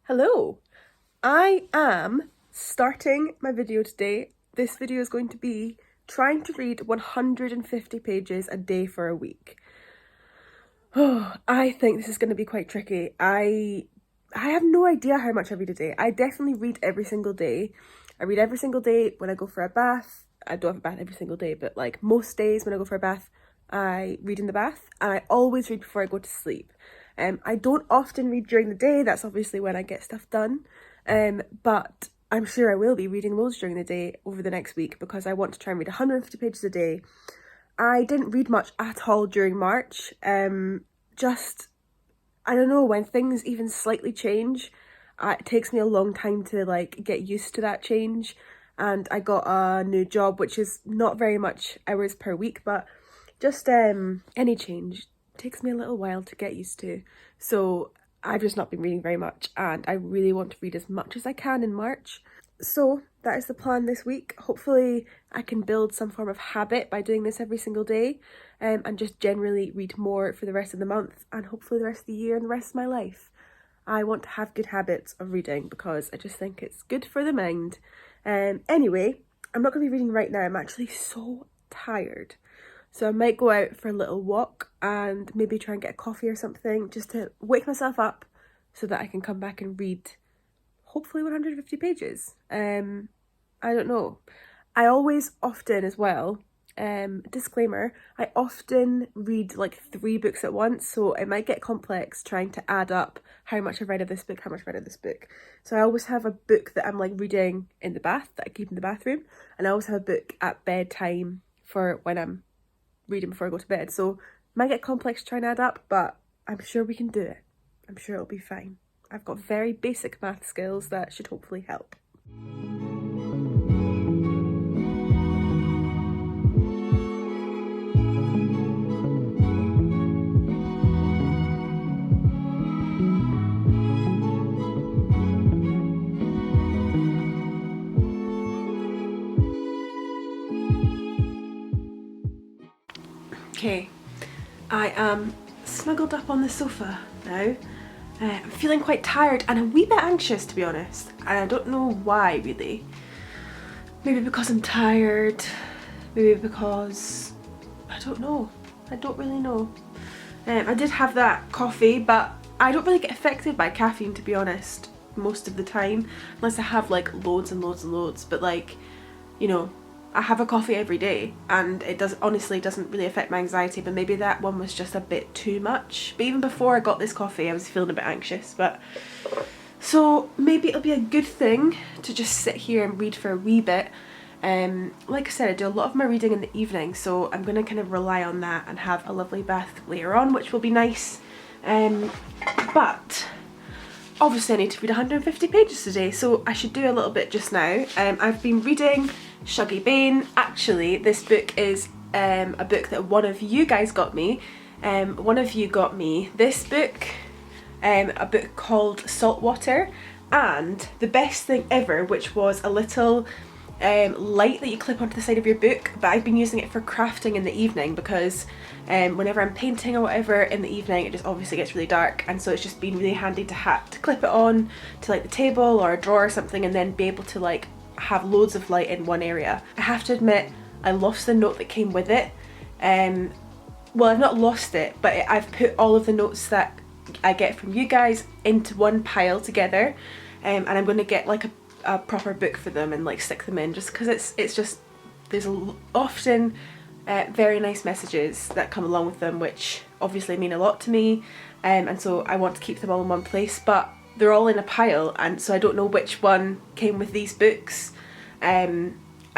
Hello, I am starting my video today. This video is going to be trying to read 150 pages a day for a week. Oh, I think this is going to be quite tricky. I have no idea how much I read a day. I definitely read every single day. I read every single day when I go for a bath. I don't have a bath every single day, but like most days when I go for a bath, I read in the bath, and I always read before I go to sleep. I don't often read during the day. That's obviously when I get stuff done. But I'm sure I will be reading loads during the day over the next week because I want to try and read 150 pages a day. I didn't read much at all during March. Just, I don't know, when things even slightly change, it takes me a long time to like get used to that change. And I got a new job, which is not very much hours per week, but just any change takes me a little while to get used to. So I've just not been reading very much, and I really want to read as much as I can in March. So that is the plan this week. Hopefully I can build some form of habit by doing this every single day, and just generally read more for the rest of the month and hopefully the rest of the year and the rest of my life. I want to have good habits of reading because I just think it's good for the mind. Anyway, I'm not going to be reading right now. I'm actually so tired. So I might go out for a little walk and maybe try and get a coffee or something just to wake myself up so that I can come back and read hopefully 150 pages. I don't know. I always often as well, disclaimer, I often read like 3 books at once, so it might get complex trying to add up how much I've read of this book, how much I've read of this book. So I always have a book that I'm like reading in the bath that I keep in the bathroom, and I always have a book at bedtime for when I'm reading before I go to bed. So it might get complex trying to add up, but I'm sure we can do it. I'm sure it'll be fine. I've got very basic math skills that should hopefully help. Okay, I am snuggled up on the sofa now. I'm feeling quite tired and a wee bit anxious, to be honest, and I don't know why really. Maybe because I'm tired, maybe because I don't know. I don't really know. I did have that coffee, but I don't really get affected by caffeine, to be honest, most of the time, unless I have like loads and loads and loads. But like, you know, I have a coffee every day and it honestly doesn't really affect my anxiety, but maybe that one was just a bit too much. But even before I got this coffee I was feeling a bit anxious, but so maybe it'll be a good thing to just sit here and read for a wee bit. Like I said, I do a lot of my reading in the evening, so I'm gonna kind of rely on that and have a lovely bath later on, which will be nice. But obviously I need to read 150 pages today, so I should do a little bit just now. I've been reading Shuggie Bain. Actually, this book is a book that one of you guys got me. One of you got me this book, a book called Saltwater, and the best thing ever, which was a little light that you clip onto the side of your book, but I've been using it for crafting in the evening because whenever I'm painting or whatever in the evening it just obviously gets really dark, and so it's just been really handy to clip it on to like the table or a drawer or something, and then be able to like have loads of light in one area. I have to admit I lost the note that came with it. Well, I've not lost it, but I've put all of the notes that I get from you guys into one pile together, and I'm going to get like a proper book for them and like stick them in, just because it's just there's often very nice messages that come along with them, which obviously mean a lot to me, and so I want to keep them all in one place, but they're all in a pile, and so I don't know which one came with these books. And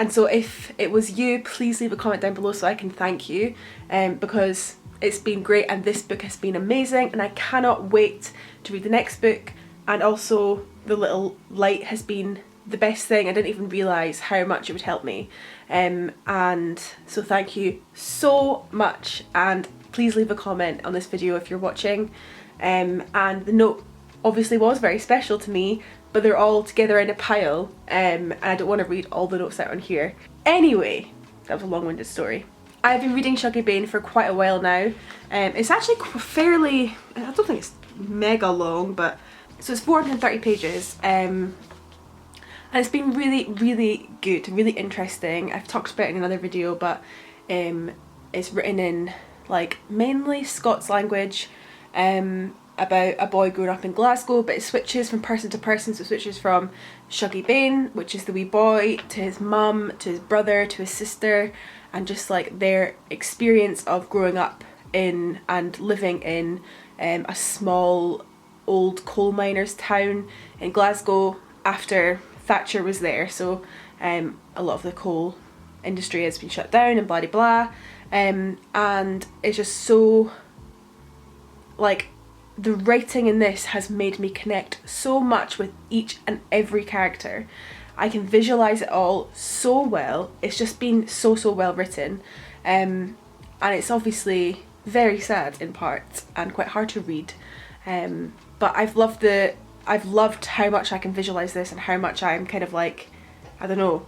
so if it was you, please leave a comment down below so I can thank you, because it's been great and this book has been amazing and I cannot wait to read the next book. And also the little light has been the best thing. I didn't even realise how much it would help me, and so thank you so much, and please leave a comment on this video if you're watching. And the note obviously was very special to me, but they're all together in a pile, and I don't want to read all the notes out on here. Anyway, that was a long-winded story. I've been reading Shuggie Bain for quite a while now. It's actually fairly, I don't think it's mega long, but So it's 430 pages, and it's been really good, really interesting. I've talked about it in another video, but it's written in like mainly Scots language, about a boy growing up in Glasgow, but it switches from person to person. So it switches from Shuggie Bain, which is the wee boy, to his mum, to his brother, to his sister, and just like their experience of growing up in and living in a small old coal miners town in Glasgow after Thatcher was there. So a lot of the coal industry has been shut down and blah blah blah, and it's just so, like, the writing in this has made me connect so much with each and every character. I can visualise it all so well. It's just been so well written, and it's obviously very sad in parts and quite hard to read, but I've loved how much I can visualise this and how much I'm kind of like, I don't know,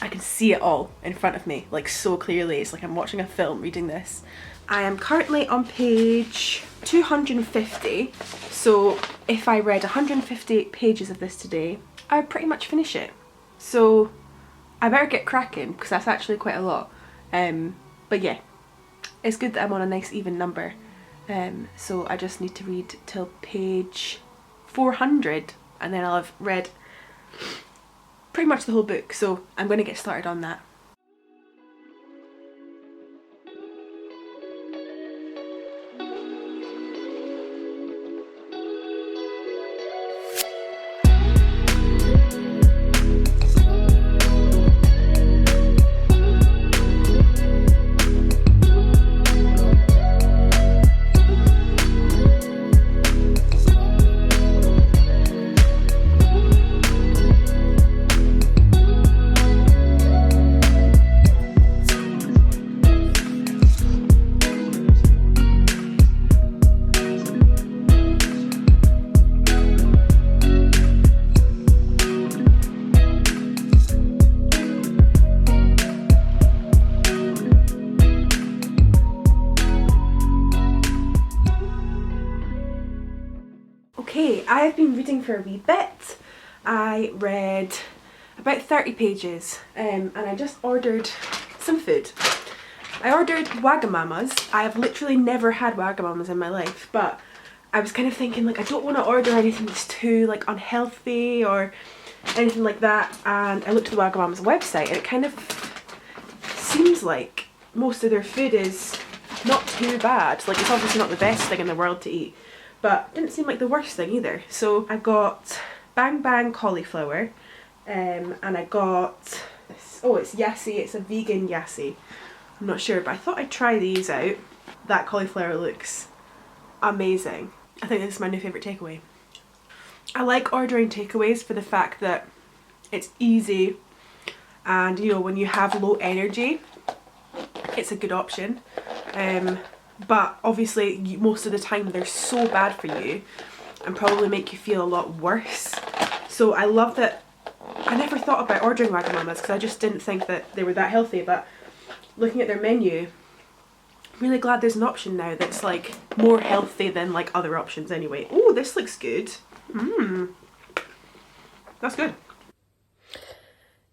I can see it all in front of me, like, so clearly. It's like I'm watching a film reading this. I am currently on page 250, so if I read 150 pages of this today, I would pretty much finish it. So I better get cracking, because that's actually quite a lot. But yeah, it's good that I'm on a nice even number. So I just need to read till page 400, and then I'll have read pretty much the whole book, so I'm going to get started on that. Okay, I have been reading for a wee bit. I read about 30 pages, and I just ordered some food. I ordered Wagamama's. I have literally never had Wagamama's in my life, but I was kind of thinking, like, I don't want to order anything that's too, like, unhealthy or anything like that, and I looked at the Wagamama's website, and it kind of seems like most of their food is not too bad. Like, it's obviously not the best thing in the world to eat, but didn't seem like the worst thing either. So I got Bang Bang cauliflower, and I got this, oh, it's yassi, it's a vegan yassi. I'm not sure, but I thought I'd try these out. That cauliflower looks amazing. I think this is my new favourite takeaway. I like ordering takeaways for the fact that it's easy, and you know, when you have low energy, it's a good option. But obviously most of the time they're so bad for you and probably make you feel a lot worse. So I love that. I never thought about ordering Wagamama's because I just didn't think that they were that healthy, but looking at their menu, I'm really glad there's an option now that's like more healthy than like other options anyway. Oh, this looks good. That's good.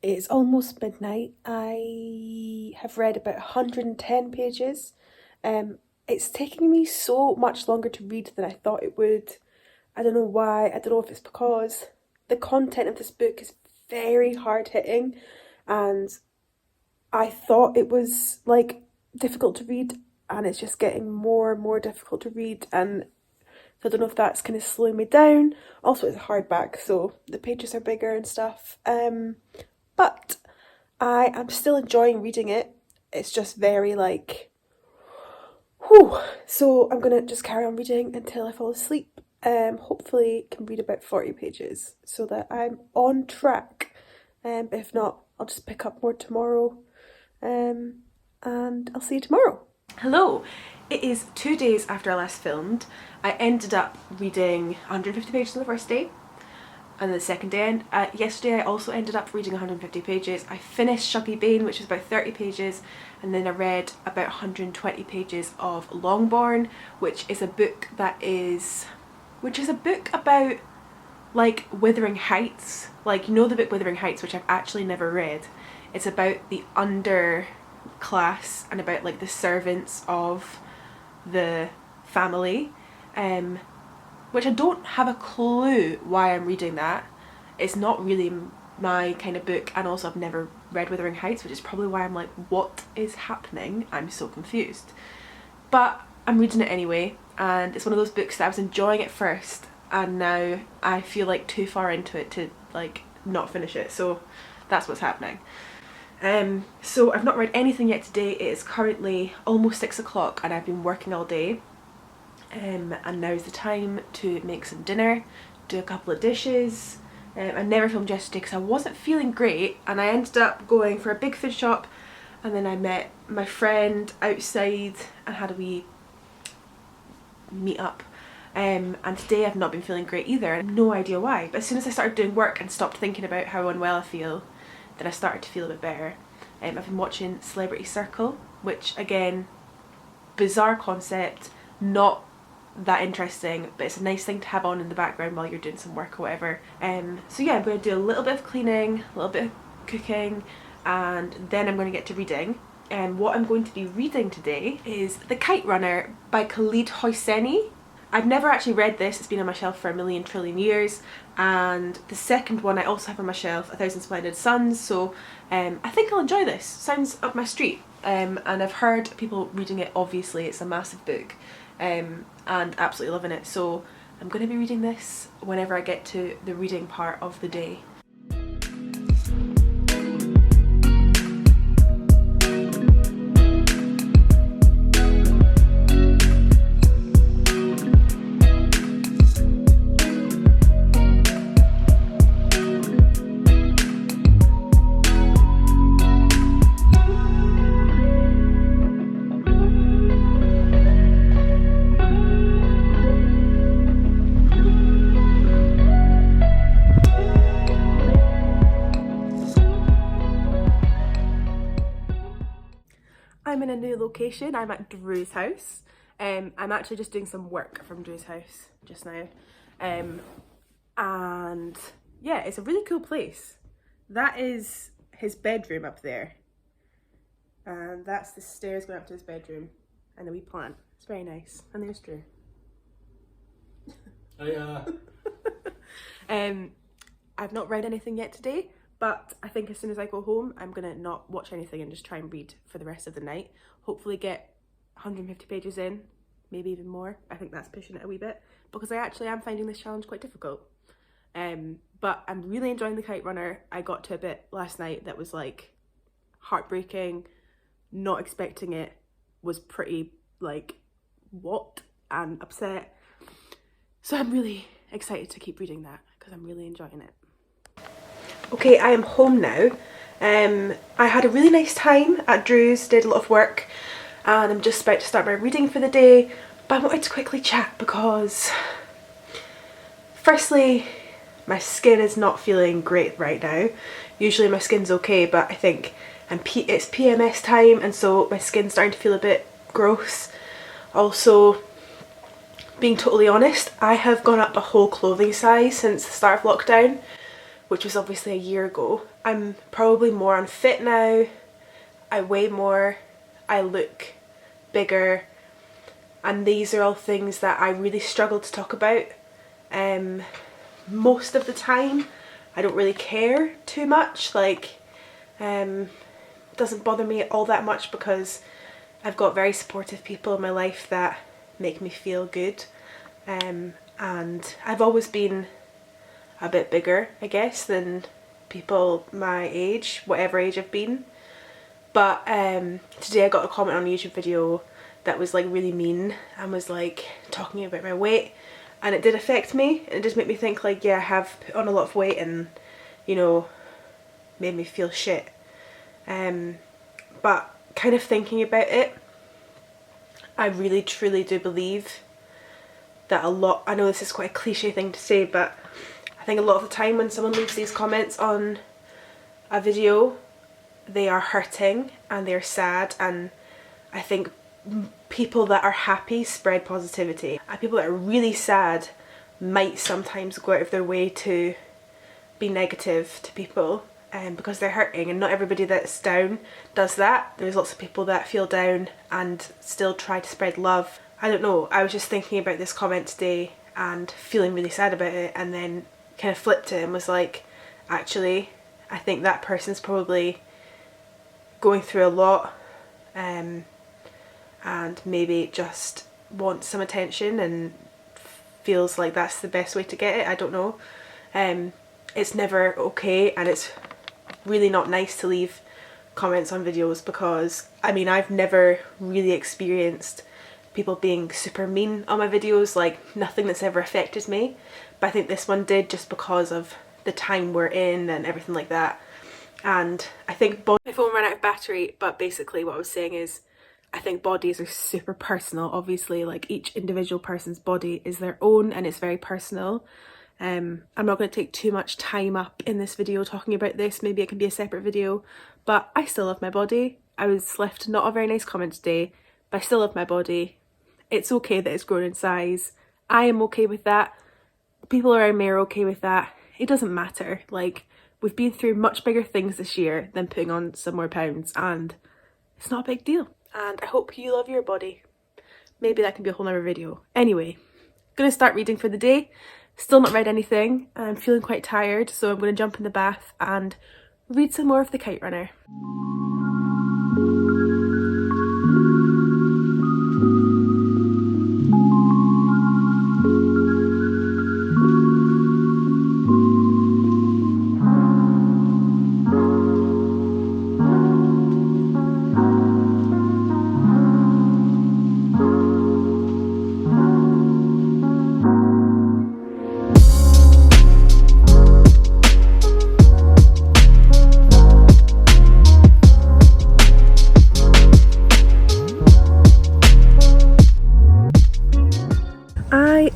It's almost midnight. I have read about 110 pages. It's taking me so much longer to read than I thought it would. I don't know why. I don't know if it's because the content of this book is very hard hitting, and I thought it was like difficult to read, and it's just getting more and more difficult to read, and so I don't know if that's kind of slowing me down. Also, it's a hardback, so the pages are bigger and stuff. But I am still enjoying reading it. It's just very like, whew. So I'm gonna just carry on reading until I fall asleep. Hopefully can read about 40 pages so that I'm on track. But if not, I'll just pick up more tomorrow. And I'll see you tomorrow. Hello! It is 2 days after I last filmed. I ended up reading 150 pages on the first day. And the second day, yesterday I also ended up reading 150 pages. I finished Shuggie Bain, which is about 30 pages, and then I read about 120 pages of Longbourn, which is a book that is which is a book about like Wuthering Heights, like, you know, the book Wuthering Heights, which I've actually never read. It's about the underclass and about like the servants of the family, which I don't have a clue why I'm reading that. It's not really my kind of book, and also I've never read Wuthering Heights, which is probably why I'm like, what is happening? I'm so confused. But I'm reading it anyway, and it's one of those books that I was enjoying at first and now I feel like too far into it to like not finish it, so that's what's happening. So I've not read anything yet today. It is currently almost 6 o'clock and I've been working all day, and now's the time to make some dinner, do a couple of dishes. I never filmed yesterday because I wasn't feeling great, and I ended up going for a big food shop, and then I met my friend outside and had a wee meet up. And today I've not been feeling great either, and no idea why, but as soon as I started doing work and stopped thinking about how unwell I feel, then I started to feel a bit better. I've been watching Celebrity Circle, which again, bizarre concept, not that interesting, but it's a nice thing to have on in the background while you're doing some work or whatever. So yeah, I'm going to do a little bit of cleaning, a little bit of cooking, and then I'm going to get to reading. And what I'm going to be reading today is The Kite Runner by Khaled Hosseini. I've never actually read this, it's been on my shelf for a million trillion years, and the second one I also have on my shelf, A Thousand Splendid Suns, so I think I'll enjoy this. Sounds up my street, and I've heard people reading it, obviously it's a massive book, and absolutely loving it, so I'm going to be reading this whenever I get to the reading part of the day. I'm in a new location. I'm at Drew's house. I'm actually just doing some work from Drew's house just now. And yeah, it's a really cool place. That is his bedroom up there. And that's the stairs going up to his bedroom. And a wee plant. It's very nice. And there's Drew. I've not read anything yet today, but I think as soon as I go home, I'm gonna not watch anything and just try and read for the rest of the night. Hopefully get 150 pages in, maybe even more. I think that's pushing it a wee bit, because I actually am finding this challenge quite difficult. But I'm really enjoying The Kite Runner. I got to a bit last night that was like heartbreaking, not expecting it, was pretty like, what, and upset. So I'm really excited to keep reading that because I'm really enjoying it. Okay, I am home now. I had a really nice time at Drew's, did a lot of work, and I'm just about to start my reading for the day, but I wanted to quickly chat because firstly, my skin is not feeling great right now. Usually my skin's okay, but I think it's PMS time, and so my skin's starting to feel a bit gross. Also, being totally honest, I have gone up a whole clothing size since the start of lockdown, which was obviously a year ago. I'm probably more unfit now, I weigh more, I look bigger, and these are all things that I really struggle to talk about. Most of the time I don't really care too much, like doesn't bother me all that much because I've got very supportive people in my life that make me feel good, and I've always been a bit bigger, I guess, than people my age, whatever age I've been. But today I got a comment on a YouTube video that was like really mean and was like talking about my weight, and it did affect me. It did make me think like, yeah, I have put on a lot of weight and, you know, made me feel shit. But kind of thinking about it, I really truly do believe that a lot, I know this is quite a cliche thing to say, but I think a lot of the time when someone leaves these comments on a video, they are hurting and they're sad, and I think people that are happy spread positivity, and people that are really sad might sometimes go out of their way to be negative to people because they're hurting, and not everybody that's down does that. There's lots of people that feel down and still try to spread love. I don't know, I was just thinking about this comment today and feeling really sad about it, and then kind of flipped it and was like, actually, I think that person's probably going through a lot and maybe just wants some attention and feels like that's the best way to get it. I don't know. It's never okay, and it's really not nice to leave comments on videos, because I mean, I've never really experienced people being super mean on my videos, like nothing that's ever affected me, but I think this one did, just because of the time we're in and everything like that. And I think my phone ran out of battery, but basically what I was saying is, I think bodies are super personal. Obviously, like, each individual person's body is their own and it's very personal. I'm not going to take too much time up in this video talking about this. Maybe it can be a separate video, but I still love my body. I was left not a very nice comment today, but I still love my body. It's okay that it's grown in size. I am okay with that. People around me are okay with that. It doesn't matter. Like, we've been through much bigger things this year than putting on some more pounds, and it's not a big deal. And I hope you love your body. Maybe that can be a whole other video. Anyway, gonna start reading for the day. Still not read anything, and I'm feeling quite tired, so I'm gonna jump in the bath and read some more of The Kite Runner.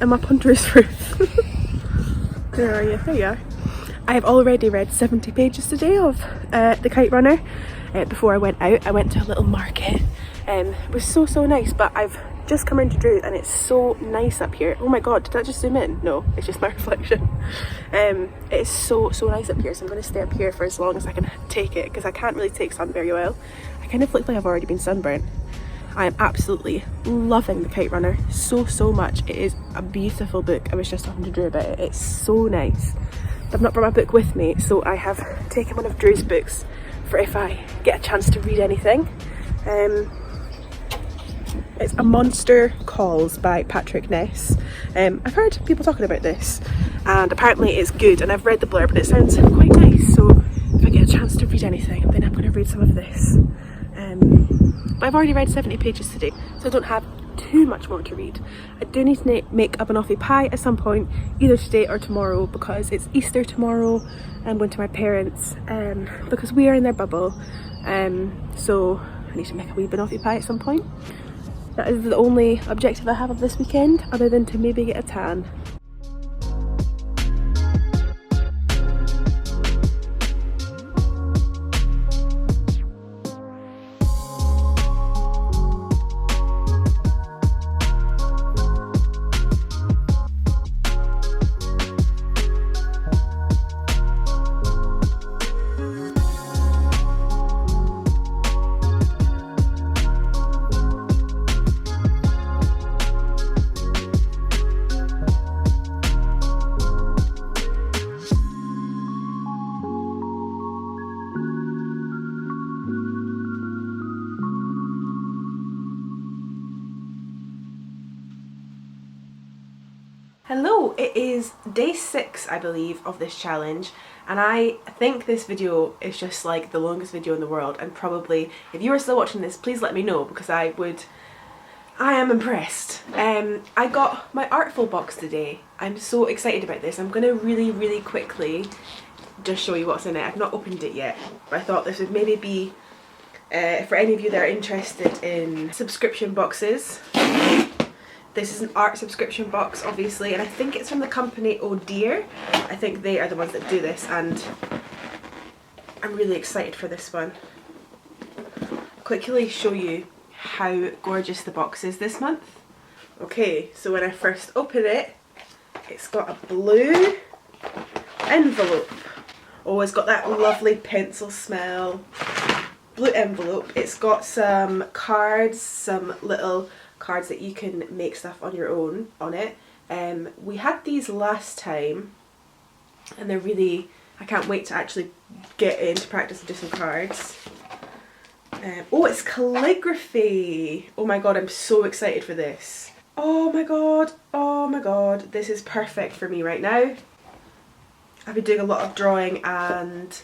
I'm up on Drew's roof. Where are you? There you are. I have already read 70 pages today of The Kite Runner. Before I went out, I went to a little market. It was so nice, but I've just come into Drew and it's so nice up here. Oh my god, did that just zoom in? No, it's just my reflection. It's so nice up here, so I'm going to stay up here for as long as I can take it, because I can't really take sun very well. I kind of look like I've already been sunburnt. I am absolutely loving The Kite Runner so much. It is a beautiful book. I was just talking to Drew about it. It's so nice. I've not brought my book with me, so I have taken one of Drew's books for if I get a chance to read anything. It's A Monster Calls by Patrick Ness. I've heard people talking about this, and apparently it's good, and I've read the blurb and it sounds quite nice, so if I get a chance to read anything, then I'm going to read some of this. But I've already read 70 pages today, so I don't have too much more to read. I do need to make a banoffee pie at some point, either today or tomorrow, because it's Easter tomorrow. I'm going to my parents because we are in their bubble, so I need to make a wee banoffee pie at some point. That is the only objective I have of this weekend, other than to maybe get a tan. Hello, it is day 6, I believe, of this challenge, and I think this video is just like the longest video in the world, and probably, if you are still watching this, please let me know, because I am impressed. I got my Artful box today. I'm so excited about this. I'm going to really quickly just show you what's in it. I've not opened it yet, but I thought this would maybe be, for any of you that are interested in subscription boxes. This is an art subscription box, obviously, and I think it's from the company Oh Dear. I think they are the ones that do this, and I'm really excited for this one. I'll quickly show you how gorgeous the box is this month. Okay, so when I first open it, It's got a blue envelope. Oh, it's got that lovely pencil smell. Blue envelope. It's got some cards, some little cards that you can make stuff on your own on it. We had these last time and they're really, I can't wait to actually get into practice and do some cards. Oh, it's calligraphy. Oh my god, I'm so excited for this. Oh my god, this is perfect for me right now. I've been doing a lot of drawing and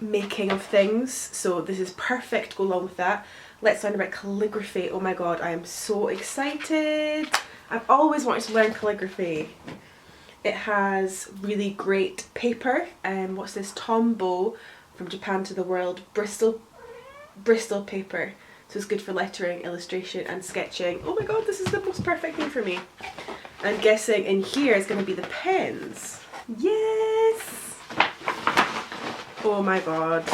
making of things, so this is perfect to go along with that. Let's learn about calligraphy. Oh my god, I am so excited. I've always wanted to learn calligraphy. It has really great paper. What's this? Tombow from Japan to the World. Bristol paper. So it's good for lettering, illustration and sketching. Oh my god, this is the most perfect thing for me. I'm guessing in here is going to be the pens. Yes! Oh my god.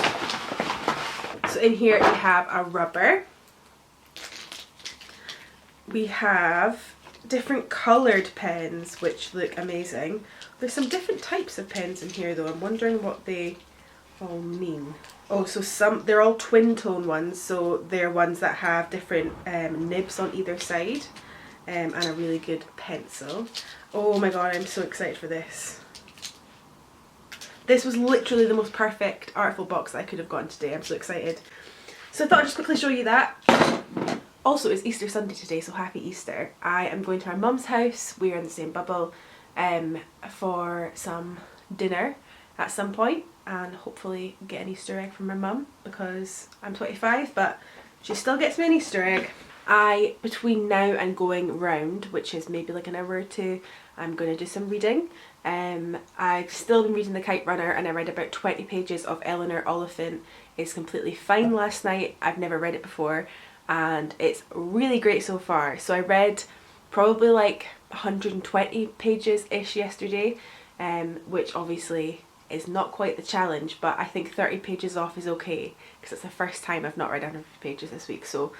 So in here we have a rubber. We have different coloured pens which look amazing. There's some different types of pens in here though. I'm wondering what they all mean. Oh, so they're all twin tone ones, so they're ones that have different nibs on either side, and a really good pencil. Oh my god, I'm so excited for this. This was literally the most perfect Artful box that I could have gotten today. I'm so excited. So I thought I'd just quickly show you that. Also, it's Easter Sunday today, so happy Easter. I am going to our mum's house. We're in the same bubble, for some dinner at some point, and hopefully get an Easter egg from my mum because I'm 25, but she still gets me an Easter egg. Between now and going round, which is maybe like an hour or two, I'm going to do some reading. I've still been reading The Kite Runner and I read about 20 pages of Eleanor Oliphant. It's completely fine last night. I've never read it before and it's really great so far. So I read probably like 120 pages-ish yesterday, which obviously is not quite the challenge, but I think 30 pages off is okay because it's the first time I've not read 100 pages this week. So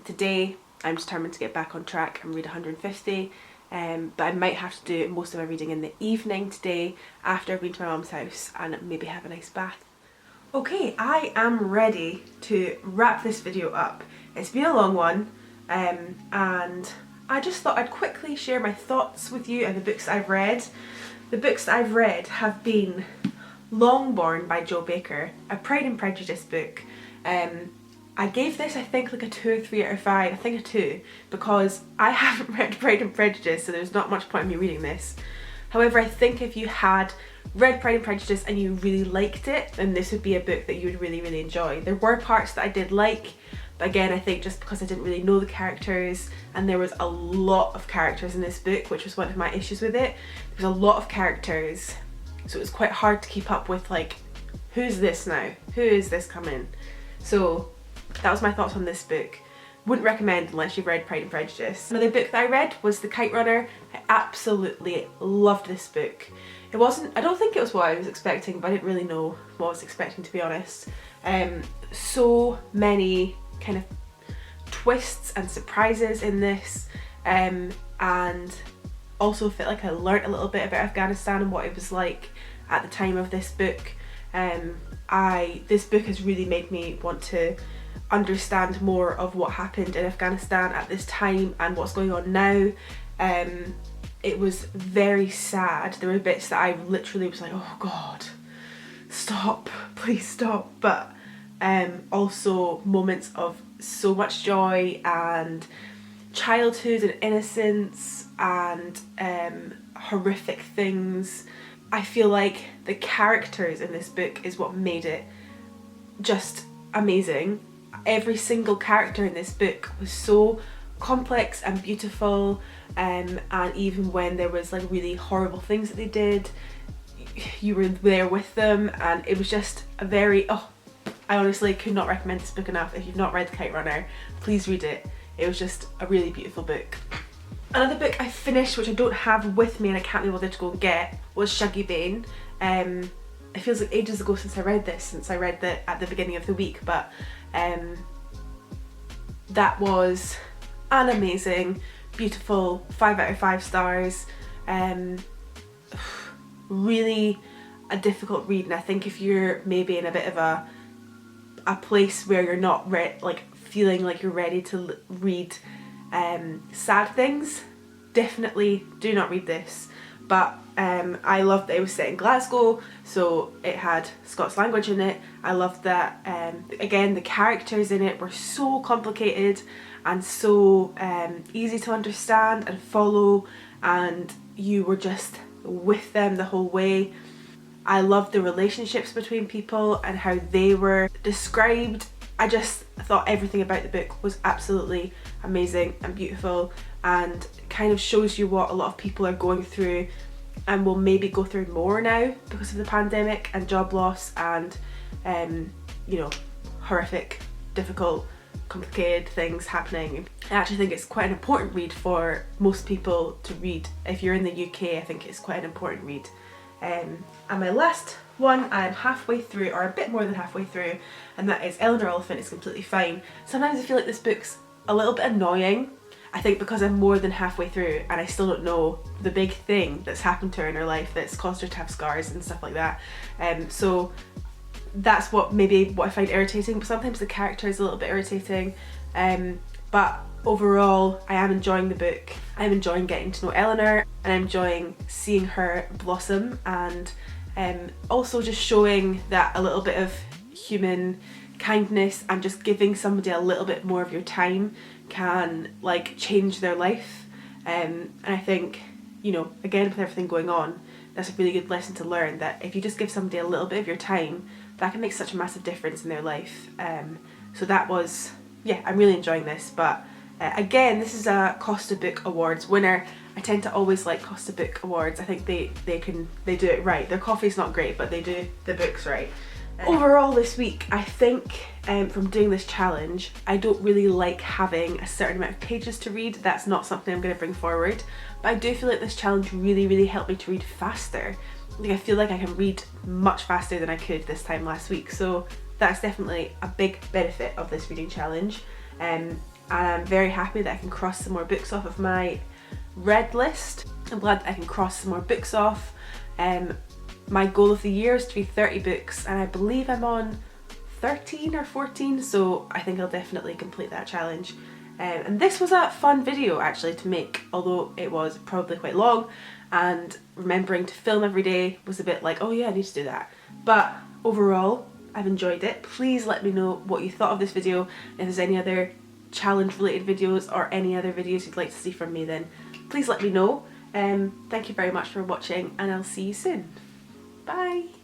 today I'm determined to get back on track and read 150, but I might have to do most of my reading in the evening today after I've been to my mum's house and maybe have a nice bath. Okay, I am ready to wrap this video up. It's been a long one, and I just thought I'd quickly share my thoughts with you and the books I've read. The books that I've read have been Longbourn by Jo Baker, a Pride and Prejudice book. I gave this I think like a 2 or 3 out of 5, I think a 2, because I haven't read Pride and Prejudice, so there's not much point in me reading this. However, I think if you had read Pride and Prejudice and you really liked it, then this would be a book that you would really, really enjoy. There were parts that I did like, but again, I think just because I didn't really know the characters, and there was a lot of characters in this book, which was one of my issues with it. There's a lot of characters, so it was quite hard to keep up with, like, who's this now? Who is this coming? So that was my thoughts on this book. Wouldn't recommend unless you've read Pride and Prejudice. Another book that I read was The Kite Runner. I absolutely loved this book. It wasn't, I don't think it was what I was expecting, but I didn't really know what I was expecting, to be honest. So many kind of twists and surprises in this, and also felt like I learnt a little bit about Afghanistan and what it was like at the time of this book. This book has really made me want to understand more of what happened in Afghanistan at this time and what's going on now. It was very sad. There were bits that I literally was like, oh god, stop, please stop. But also moments of so much joy and childhood and innocence and horrific things. I feel like the characters in this book is what made it just amazing. Every single character in this book was so complex and beautiful, and even when there was like really horrible things that they did, you were there with them, and it was just a very, I honestly could not recommend this book enough. If you've not read The Kite Runner, please read it. It was just a really beautiful book. Another book I finished, which I don't have with me and I can't be bothered to go and get, was Shuggie Bain. It feels like ages ago since I read this, since I read it at the beginning of the week, but that was an amazing, beautiful, 5 out of 5 stars. Really a difficult read, and I think if you're maybe in a bit of a place where you're not feeling like you're ready to read sad things, definitely do not read this. But I loved that it was set in Glasgow, so it had Scots language in it. I loved that, again, the characters in it were so complicated and so easy to understand and follow, and you were just with them the whole way. I loved the relationships between people and how they were described. I just thought everything about the book was absolutely amazing and beautiful, and kind of shows you what a lot of people are going through and will maybe go through more now because of the pandemic and job loss and you know, horrific, difficult, complicated things happening. I actually think it's quite an important read for most people to read. If you're in the UK, I think it's quite an important read. And my last one, I'm halfway through, or a bit more than halfway through, and that is Eleanor Oliphant is Completely Fine. Sometimes I feel like this book's a little bit annoying. I think because I'm more than halfway through and I still don't know the big thing that's happened to her in her life that's caused her to have scars and stuff like that. So that's what I find irritating, but sometimes the character is a little bit irritating. But overall, I am enjoying the book. I'm enjoying getting to know Eleanor, and I'm enjoying seeing her blossom, and also just showing that a little bit of human kindness and just giving somebody a little bit more of your time can like change their life. And I think, you know, again, with everything going on, that's a really good lesson to learn, that if you just give somebody a little bit of your time, that can make such a massive difference in their life. So that was, yeah, I'm really enjoying this. But again, this is a Costa Book Awards winner. I tend to always like Costa Book Awards. I think they do it right. Their coffee's not great, but they do the books right. Overall this week, I think from doing this challenge, I don't really like having a certain amount of pages to read. That's not something I'm going to bring forward. But I do feel like this challenge really helped me to read faster. Like, I feel like I can read much faster than I could this time last week. So that's definitely a big benefit of this reading challenge. And I'm very happy that I can cross some more books off of my read list. I'm glad that I can cross some more books off. My goal of the year is to read 30 books, and I believe I'm on 13 or 14, so I think I'll definitely complete that challenge. And this was a fun video actually to make, although it was probably quite long, and remembering to film every day was a bit like, oh yeah, I need to do that. But overall, I've enjoyed it. Please let me know what you thought of this video. If there's any other challenge related videos or any other videos you'd like to see from me, then please let me know. Thank you very much for watching, and I'll see you soon. Bye!